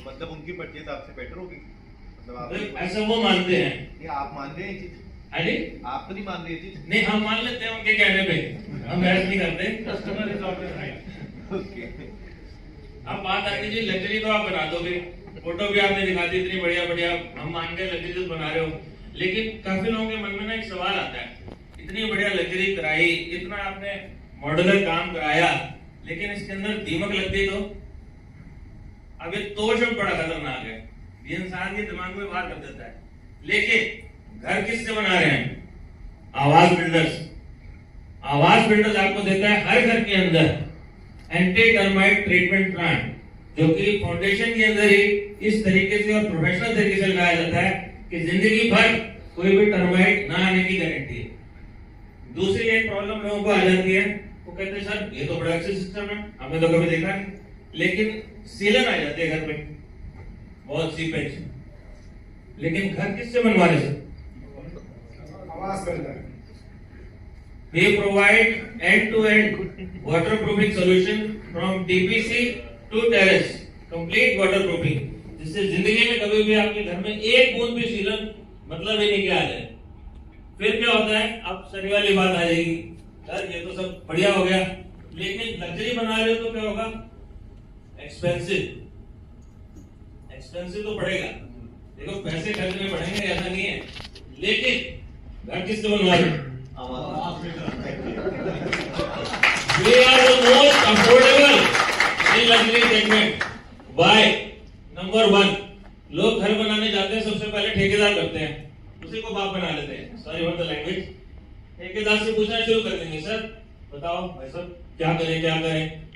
मतलब उनकी परचेज आपसे बेटर होगी, मतलब आप ऐसा वो मानते हैं। ये आप मान रहे हैं ये चीज? अरे आप तो नहीं मान रहे ये चीज? नहीं, हम मान लेते हैं उनके कहने पे, हम बहस नहीं करते। Customer is always right. Okay. अब बात आती जी लग्जरी तो आप बना दोगे, फोटो भी आपने दिखा दी इतनी बढ़िया बढ़िया, हम मान गए लग्जरी बना रहे हो, लेकिन काफी लोगों के मन में ना एक सवाल आता है, इतनी बढ़िया लग्जरी कराई, इतना आपने मॉडुलर काम कराया, लेकिन इसके अंदर दीमक लग गई तो? अब ये तो शब्द बड़ा खतरनाक है, ये इंसान के दिमाग में बाहर कर देता है। लेकिन घर किससे बना रहे हैं? आवास बिल्डर्स। आवास बिल्डर्स आपको देता है हर घर के अंदर एंटी टर्माइट ट्रीटमेंट प्लांट, जो कि फाउंडेशन के अंदर ही इस तरीके से और प्रोफेशनल तरीके से लगाया जाता है कि जिंदगी भर कोई भी टर्माइट ना आने की गारंटी है। दूसरी एक प्रॉब्लम लोगों को आ जाती है, वो कहते हैं सर ये तो बड़ा अच्छा सिस्टम है, हमने तो कभी देखा नहीं, लेकिन सीलन आ जाते हैं घर में, बहुत सीपेज। लेकिन घर किससे बनवा रहे सर? आवास builder. We provide end-to-end waterproofing solution from DPC to terrace, complete waterproofing, जिससे जिंदगी में कभी भी आपके घर में एक बूंद भी सीलन मतलब ही नहीं क्या आ जाए। फिर क्या होता है, अब सही वाली बात आ जाएगी, सर ये तो सब बढ़िया हो गया, लेकिन लग्जरी बना रहे हो तो क्या होगा? एक्सपेंसिव तो पड़ेगा। देखो पैसे खर्चने पड़ेंगे ऐसा नहीं है, लेकिन घर किससे बनवा रहे हो? We are the most affordable in luxury segment. Why? Number one, लोग घर बनाने जाते हैं सबसे पहले ठेकेदार करते हैं, उसी को बाप बना लेते हैं, सॉरी फॉर द लैंग्वेज। ठेकेदार से पूछना शुरू कर देंगे, सर बताओ भाई साहब क्या करें,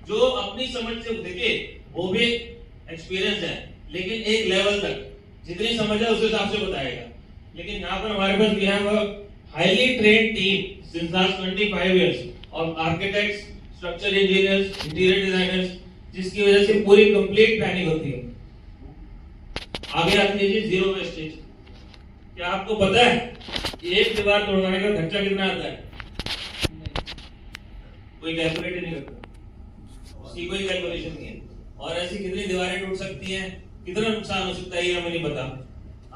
जो अपनी समझ से देखे वो भी एक्सपीरियंस है, लेकिन एक लेवल तक जितनी समझ है उस हिसाब से बताएगा। लेकिन यहाँ पर हमारे पास भी है highly trained team since last 25 years of architects, structural engineers, interior designers, जिसकी वजह से पूरी कंप्लीट प्लानिंग होती है। आगे आती है जी जीरो वेस्टेज। क्या आपको पता है एक दीवार तोड़वाने का खर्चा कितना आता है? कोई कैलकुलेट नहीं करता, उसकी कोई कैलकुलेशन नहीं है। और ऐसी कितनी दीवारें टूट सकती हैं, कितना नुकसान हो सकता है ये हमें नहीं पता।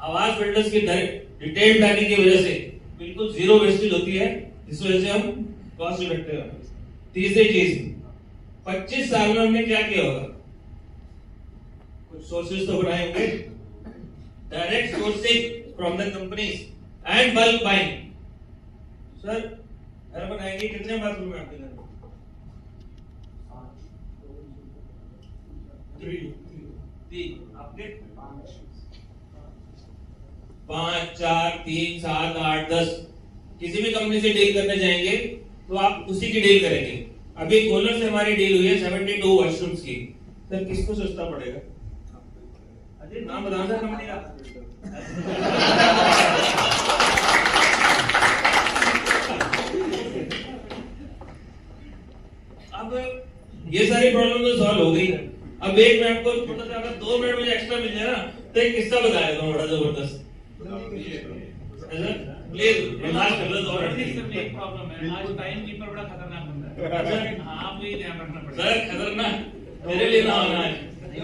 आवास बिल्डर्स की डिटेल प्लानिंग की वजह से बिल्कुल जीरो वेस्टेज होती है, इस वजह से हम कॉस्ट इफेक्टिव है। तीसरी चीज, 25 साल में हमने क्या किया होगा? कुछ सोर्सेज तो बनाए होंगे, direct sourcing from the companies and bulk buying. Sir घर बनाएंगे, कितने बाथरूम है आपके घर में? 3 आपके 5, 4, 3, 7, 8, 10। किसी भी कंपनी से डील करने जाएंगे तो आप उसी की डील करेंगे। अभी कोलर से हमारी डील हुई है 72 वॉशरूम्स की। सर किसको सस्ता पड़ेगा? अजय नाम बताना सर कंपनी का। अब ये सारी प्रॉब्लम तो सॉल्व हो गई। अब एक मैं आपको छोटा सा अगर 2 मिनट मुझे एक्स्ट्रा मिल जाए ना तो एक किस्सा बताएगा बड़ा जबरदस्त। प्लीज रिमार्क कर लो, और एक प्रॉब्लम है आज टाइम कीपर बड़ा खतरनाक बंदा है। हाँ आप ये ध्यान रखना पड़ेगा सर, खतरनाक मेरे लिए ना होना है, ये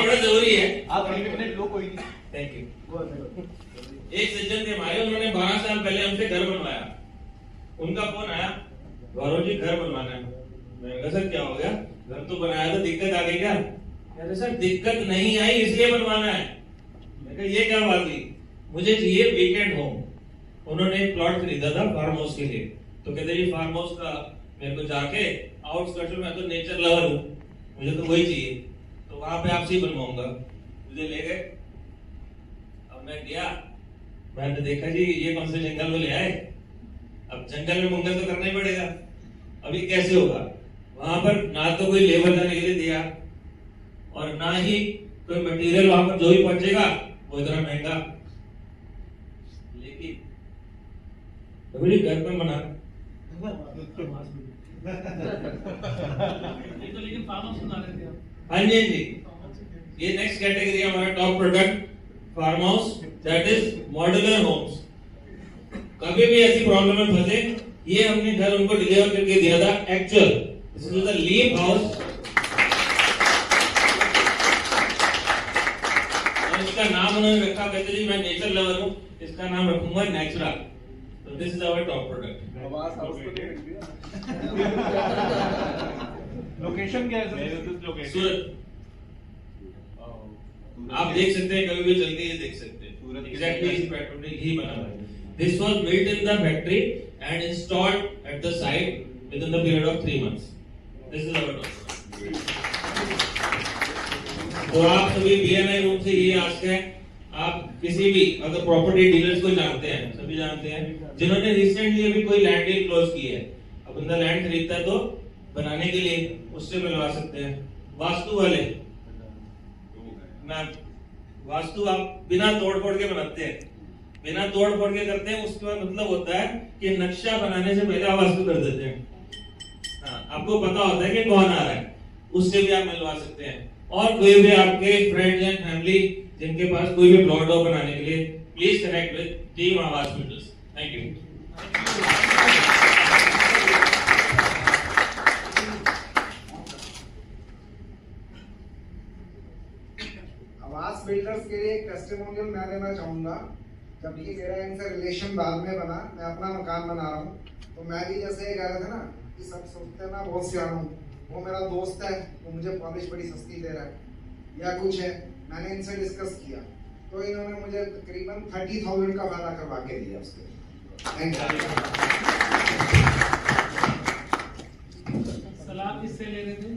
बड़ा जरूरी है। आप 1 मिनट लो, कोई नहीं। Thank you. एक सज्जन थे हमारे, उन्होंने 12 साल पहले हमसे घर बनवाया। उनका फोन आया, गौरव जी घर बनवाना है। मैंने कहा सर क्या हो गया? घर तो बनाया था, दिक्कत आ गई क्या? कहते सर दिक्कत नहीं आई इसलिए बनवाना है। मैंने कहा ये क्या बात हुई? मुझे चाहिए वीकेंड होम। उन्होंने एक प्लॉट खरीदा था फार्म हाउस के लिए, तो कहते ये फार्म हाउस का मेरे को जाके आउटस्कर्ट्स में, मैं तो नेचर लवर हूँ, मुझे तो वही चाहिए, तो वहां पे आपसे ही बनवाऊंगा। मुझे ले गए, अब मैं गया, मैंने देखा जी ये कौन से जंगल में ले आए, अब जंगल में मंगल तो करना ही पड़ेगा। अभी कैसे होगा? वहां पर ना तो कोई लेबर जाने के लिए दिया और ना ही कोई मटेरियल वहां पर जो भी पहुंचेगा वो इतना महंगा। लेकिन घर पर बना ये तो लेकिन फार्म हाउस बना रहे थे आप। हाँ जी हाँ जी, ये नेक्स्ट कैटेगरी है हमारा top product farm house, that is modular homes. कभी भी ऐसी प्रॉब्लम में फंसे, ये हमने घर उनको डिलीवर करके दिया था actual. This is the leap house. इसका नाम उन्होंने रखा, कहते जी मैं नेचर लवर हूँ, इसका नाम रखूंगा नेचुरल। तो this is our top product. Location क्या है सर? सूरत। आप देख सकते हैं, कभी भी चल के ये देख सकते हैं। सूरत एग्जैक्टली इस फैक्ट्री में ही बना हुआ है। This was built in the factory and installed at the site within the period of 3 months। This is our top. तो आप सभी बीएनआई रूम से ये आस्क है, आप किसी भी अगर प्रॉपर्टी डीलर्स को जानते हैं, सभी जानते हैं, जिन्होंने रिसेंटली अभी कोई लैंड डील क्लोज की है, अब बंदा लैंड खरीदता है तो बनाने के लिए उससे मिलवा सकते हैं। वास्तु वाले ना, वास्तु आप बिना तोड़ फोड़ के बनाते हैं, बिना तोड़ फोड़ के करते हैं, उसका मतलब होता है कि नक्शा बनाने से पहले आप वास्तु कर देते हैं। हाँ, आपको पता होता है कि कौन आ रहा है, उससे भी आप मिलवा सकते हैं। और कोई भी आपके फ्रेंड्स एंड फैमिली जिनके पास कोई भी प्लॉट हो बनाने के लिए, प्लीज कनेक्ट विद टीम आवास बिल्डर्स। Thank you. आवास बिल्डर्स के लिए एक टेस्टिमोनियल मैं देना चाहूंगा। जब ये मेरा इनसे रिलेशन बाद में बना, मैं अपना मकान बना रहा हूँ, तो मैं भी जैसे कह रहा था ना कि सब सोचते हैं मैं बहुत सियाना हूँ, वो मेरा दोस्त है, वो मुझे पॉलिश बड़ी सस्ती दे रहा है या कुछ है, मैंने इनसे डिस्कस किया तो इन्होंने मुझे तकरीबन 30,000 का फायदा करवा के दिया उसके। Thank you. सलाह किससे ले रहे थे?